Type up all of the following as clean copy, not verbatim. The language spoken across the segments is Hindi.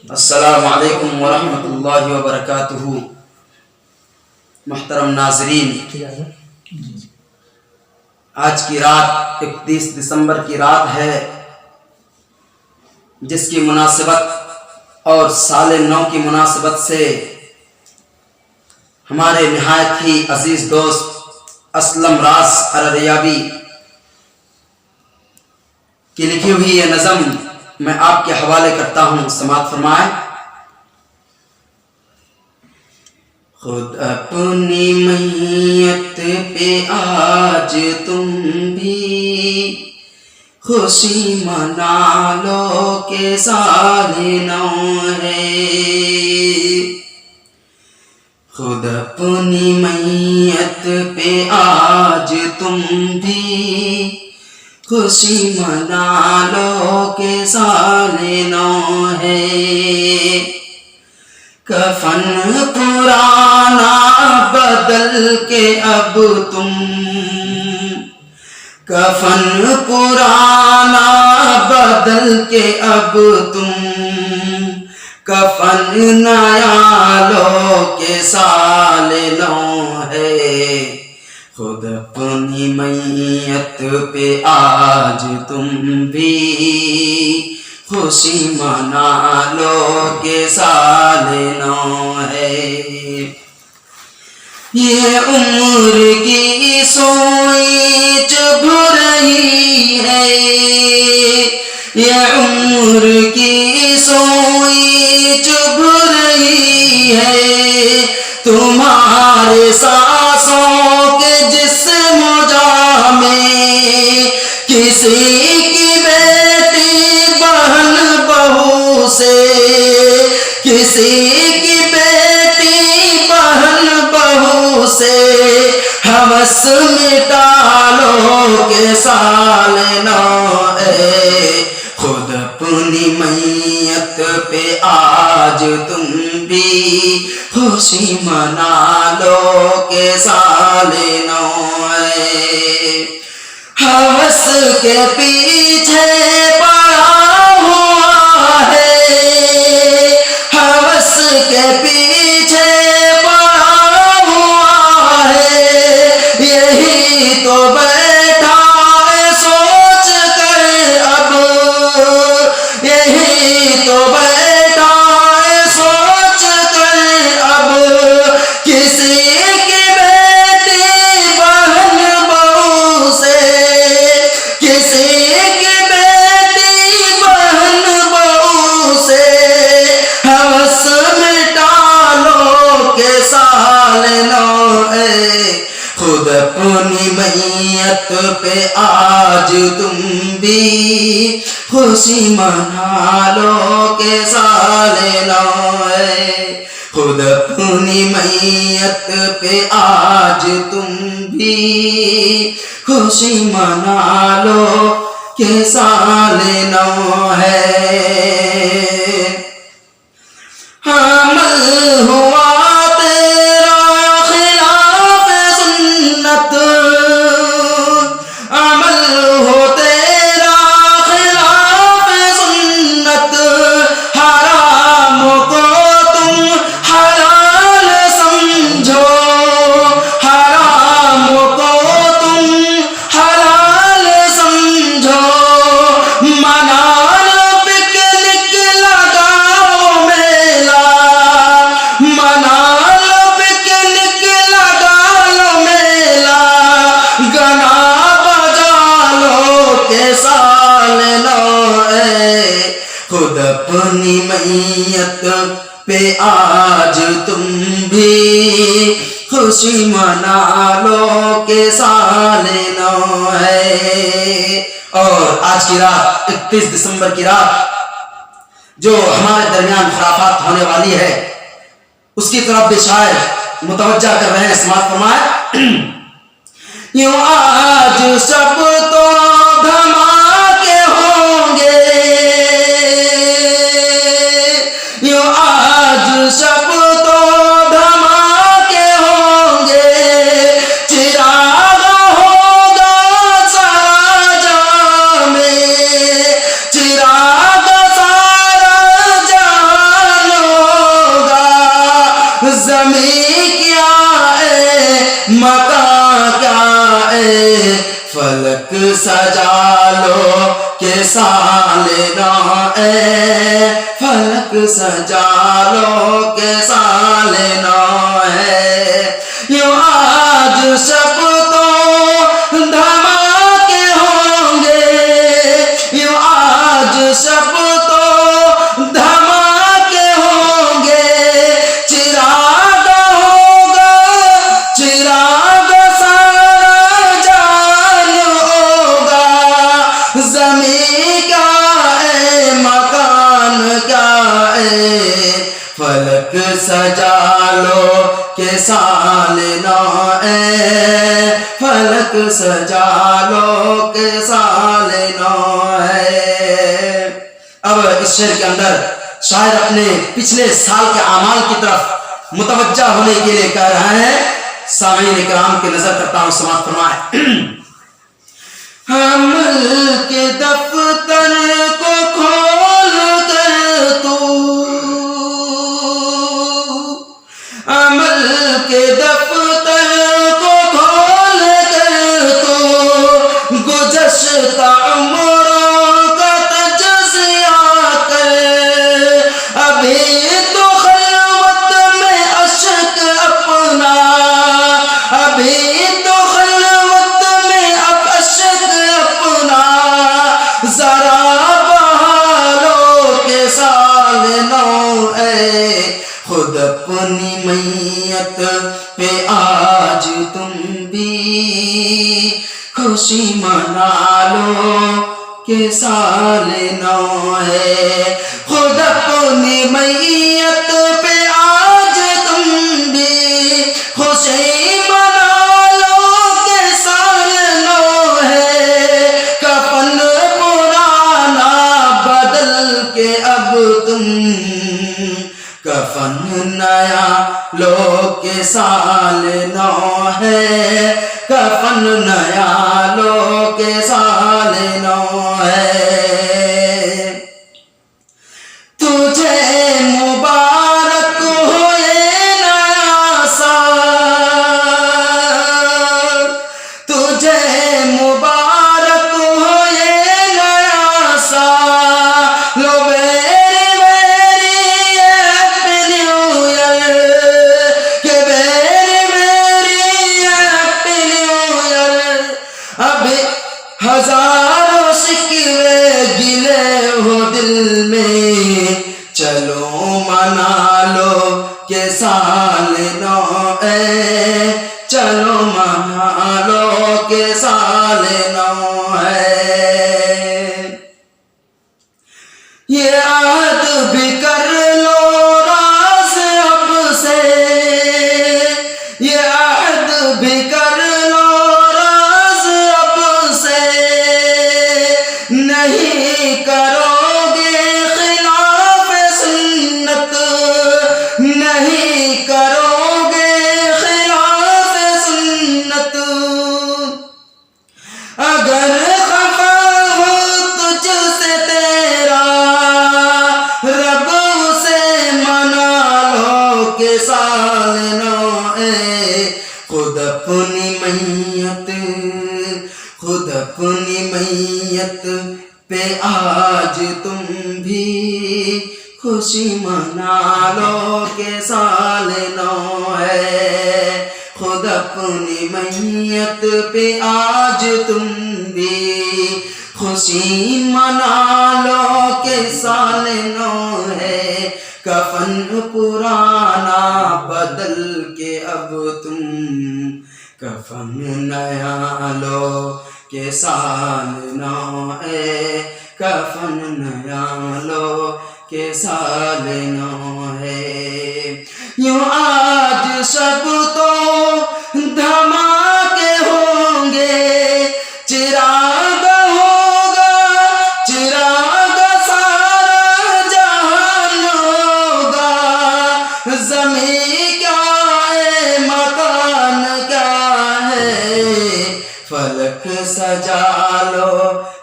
अस्सलामु अलैकुम वरहमतुल्लाहि वबरकातुहू। मुहतरम नाजरीन, आज की रात 31 दिसंबर की रात है, जिसकी मुनासिबत और साले नौ की मुनासिबत से हमारे निहायत ही अजीज दोस्त असलम रास अररियावी की लिखी हुई ये नज़म मैं आपके हवाले करता हूं। समाअत फरमाए। खुद अपनी मैयत पे आज तुम भी खुशी मना लो के साले नौ है। खुद अपनी मैयत पे आज तुम भी खुशी मना लो के साले नौ है। कफन पुराना बदल के अब तुम, कफन पुराना बदल के अब तुम कफन नया लो के साले नौ है। खुद अपनी मैयत पे आज तुम भी खुशी मना लो के साले नौ है। ये उम्र की सोई चुभ रही है, ये उम्र की सोई चुभ रही है। तुम्हारे सांसों के जिस्म जा में किसी की बेटी बहन बहू से, किसी की बेटी बहन बहू से हवस मिटा लो के साले नौ है। खुद अपनी मैयत पे आज तुम भी खुशी मना लो के साले नौ है। हवस के पीछे पड़ा हुआ है, हवस के पीछे पड़ा हुआ है। यही तो बैठा है सोच कर अब, यही तो बैठा है सोच कर अब। किसी की बेटी बहन बहू से, किसी की बेटी बहन बहू से हवस मिटा लो के साले नौ है। खुद अपनी मैयत पे आज तुम भी खुशी मना लो के साले नौ है। खुद अपनी मैयत पे आज तुम भी खुशी मना लो के साले नौ है। अमल हुआ तेरा खिलाफ सुन्नत, अमल हो तेरा खिलाफ सुन्नत। हराम को तुम हलाल समझो, हराम को तुम हलाल समझो। मना लो पिकनिक लगाओ मेला, मना लो पिकनिक लगा लो मेला। गाना बजा लो के साले नौ है। खुद अपनी मैयत पे आज तुम भी खुशी मना लो के साले नौ है। और आज की रात 31 दिसंबर की रात जो हमारे दरमियान खुराफात होने वाली है, उसकी तरफ भी शायद मुतवज्जा कर रहे हैं। समाअत फरमाए। यूं आज सब तो धमाके होंगे, यूं आज सब तो धमाके होंगे। चिराग होगा सारा जहां में, चिराग सारा जहां जमी क्या है मकान क्या है, फलक सजा लो के सालेना है, फलक सजा लो के सालेना है। यूं आज सब तो धमाके होंगे, यूं आज सब तो धमाके होंगे, चिराग होगा चिराग सारा जान होगा, जमी क्या है मकान क्या है, फलक सजा लो के सालेना है, फलक सजा लो के सालेना है। अब इस शेर के अंदर शायर अपने पिछले साल के अमाल की तरफ मुतवज्जा होने के लिए कह रहे हैं। सामीन इकराम की नजर करता हूं, समाप्त फरमाए। अमल के दफ्तर को खोल कर तू, अमल के दफ्तर को खोल कर तू, गुज़श्ता उम्रों का तजज़िया कर, अभी तो खलवत में अश्क अपना, अभी तो खलवत में अब अश्क अपना, जरा बहालों के साल नौ है, खुद अपनी मैयत पे आज तुम भी खुशी मना लो के साल नौ है, खुद अपनी मैयत पे आज तुम भी खुशी मना लो के साल नौ है, कफन पुराना बदल के अब तुम कफन नया लो के साल नौ है, कफन नया लो के साल नौ है। तुझे मुबारक हो ये नया साल, तुझे मुबारक हो ये नया साल, लो हजारों शिकवे गिले हो दिल में, चलो मना लो के साल नौ है, चलो मना लो के साल नौ है। ये आहद भी कर लो राज अब से, ये आहद भी कर लो नहीं करोगे खिलाफ सुन्नत, नहीं करोगे खिलाफ सुन्नत, अगर खफा हो तुझसे तेरा रब उसे मना लो के साल नौ है, खुद अपनी मैयत, खुद अपनी मैयत पे आज तुम भी खुशी मना लो के साल नौ है, खुद अपनी मैयत पे आज तुम भी खुशी मना लो के साल नौ है, कफन पुराना बदल के अब तुम कफन नया लो के साल नौ है, कफन नया लो के साल नौ है। यूं आज सब तो धमाके होंगे, चिराग होगा चिराग सारा जहान होगा, जमी क्या है मकान क्या है, फलक सजा लो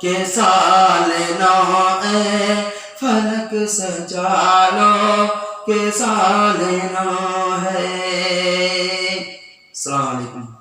के साल नौ है, फलक सजा लो कैसा लेना है। अस्सलाम वालेकुम।